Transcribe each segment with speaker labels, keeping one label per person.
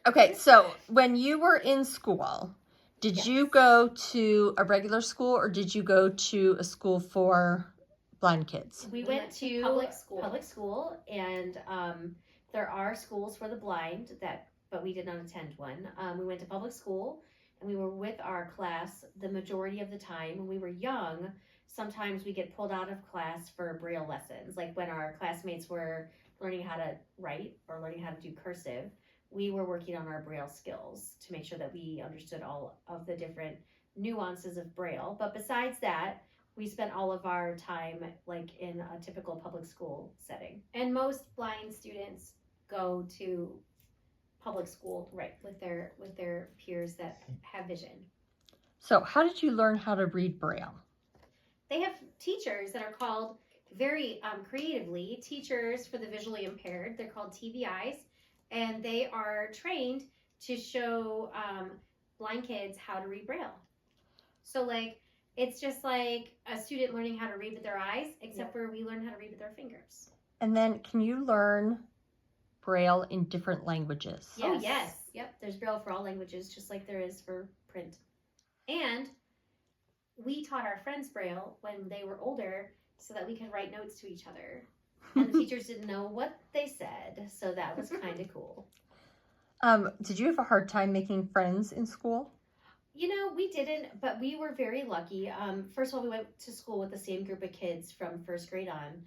Speaker 1: Okay, so when you were in school, did
Speaker 2: Yes.
Speaker 1: you go to a regular school or did you go to a school for blind kids?
Speaker 2: We went to public school, and there are schools for the blind but we did not attend one. We went to public school, and we were with our class the majority of the time. When we were young, sometimes we get pulled out of class for Braille lessons, like when our classmates were learning how to write or learning how to do cursive. We were working on our Braille skills to make sure that we understood all of the different nuances of Braille. But besides that, we spent all of our time like in a typical public school setting.
Speaker 3: And most blind students go to public school,
Speaker 2: Right.
Speaker 3: with their peers that have vision.
Speaker 1: So how did you learn how to read Braille?
Speaker 3: They have teachers that are called very creatively teachers for the visually impaired. They're called TVIs, and they are trained to show blind kids how to read Braille. So like it's just like a student learning how to read with their eyes, except for we learn how to read with our fingers.
Speaker 1: And then can you learn Braille in different languages?
Speaker 3: Yes. Oh, yes. Yep. There's Braille for all languages, just like there is for print. And we taught our friends Braille when they were older so that we could write notes to each other. And the teachers didn't know what they said, so that was kind of cool.
Speaker 1: Did you have a hard time making friends in school?
Speaker 2: You know, we didn't, but we were very lucky. First of all, we went to school with the same group of kids from first grade on.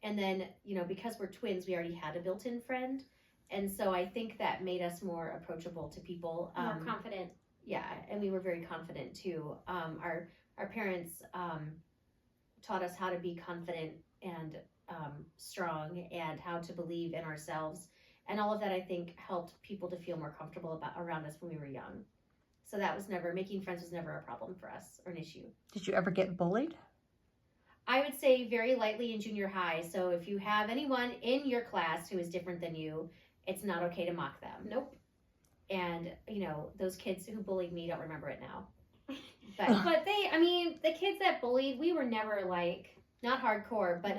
Speaker 2: And then, you know, because we're twins, we already had a built-in friend. And so I think that made us more approachable to people.
Speaker 3: More confident.
Speaker 2: Yeah, and we were very confident too. Our parents taught us how to be confident and strong and how to believe in ourselves. And all of that, I think, helped people to feel more comfortable around us when we were young. So making friends was never a problem for us or an issue.
Speaker 1: Did you ever get bullied?
Speaker 2: I would say very lightly in junior high. So if you have anyone in your class who is different than you, it's not okay to mock them.
Speaker 3: Nope.
Speaker 2: And, you know, those kids who bullied me don't remember it now.
Speaker 3: But the kids that bullied, we were never like...
Speaker 2: Not hardcore, but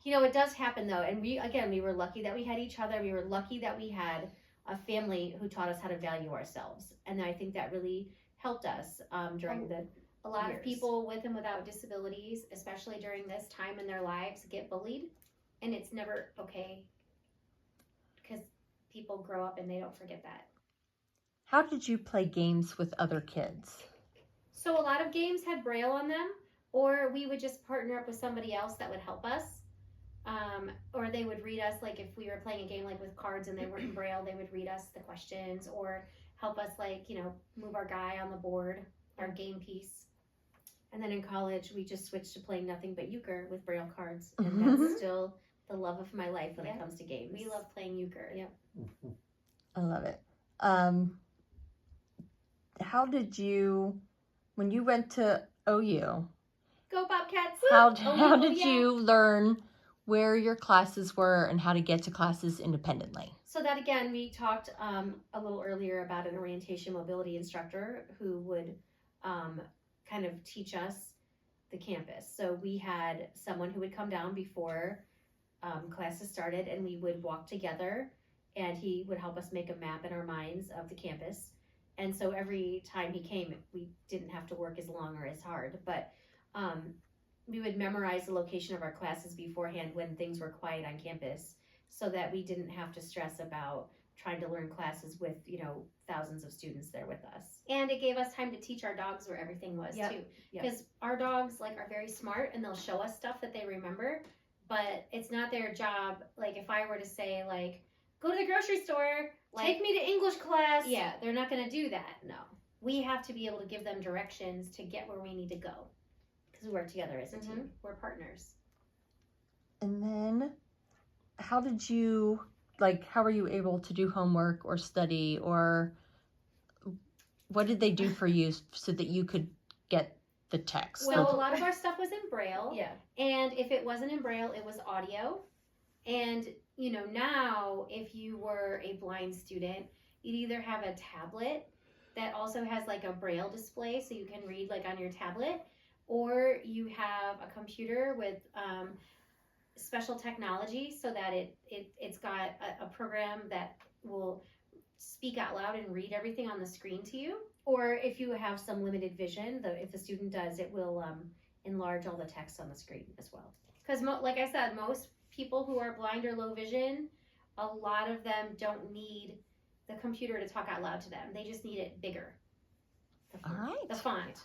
Speaker 3: no.
Speaker 2: It does happen though. And we were lucky that we had each other. We were lucky that we had a family who taught us how to value ourselves. And I think that really helped us during
Speaker 3: a lot
Speaker 2: years.
Speaker 3: of people with and without disabilities, especially during this time in their lives, get bullied. And it's never okay because people grow up and they don't forget that.
Speaker 1: How did you play games with other kids?
Speaker 3: So a lot of games had Braille on them, or we would just partner up with somebody else that would help us. Or they would read us, like if we were playing a game like with cards and they weren't in Braille, they would read us the questions or help us move our guy on the board, our game piece. And then in college, we just switched to playing nothing but euchre with Braille cards. And that's still the love of my life when it comes to games. We love playing euchre.
Speaker 2: Yep.
Speaker 1: I love it. How did you, when you went to OU,
Speaker 3: go Bobcats!
Speaker 1: How did you learn where your classes were and how to get to classes independently?
Speaker 2: So that again, we talked a little earlier about an orientation mobility instructor who would kind of teach us the campus. So we had someone who would come down before classes started, and we would walk together, and he would help us make a map in our minds of the campus. And so every time he came, we didn't have to work as long or as hard, but we would memorize the location of our classes beforehand when things were quiet on campus so that we didn't have to stress about trying to learn classes with, thousands of students there with us.
Speaker 3: And it gave us time to teach our dogs where everything was too. Because our dogs are very smart and they'll show us stuff that they remember, but it's not their job. Like if I were to say go to the grocery store, take me to English class. Yeah, they're not going to do that. No. We have to be able to give them directions to get where we need to go.
Speaker 2: Because we work together as a team.
Speaker 3: We're partners.
Speaker 1: And then how were you able to do homework or study, or what did they do for you so that you could get the text?
Speaker 3: Well, a lot of our stuff was in Braille.
Speaker 2: Yeah.
Speaker 3: And if it wasn't in Braille, it was audio. And, now if you were a blind student, you'd either have a tablet that also has a Braille display so you can read on your tablet, or you have a computer with special technology so that it's got a program that will speak out loud and read everything on the screen to you.
Speaker 2: Or if you have some limited vision, if the student does, it will enlarge all the text on the screen as well.
Speaker 3: Because, like I said, most people who are blind or low vision, a lot of them don't need the computer to talk out loud to them. They just need it bigger.
Speaker 1: All right.
Speaker 3: The font.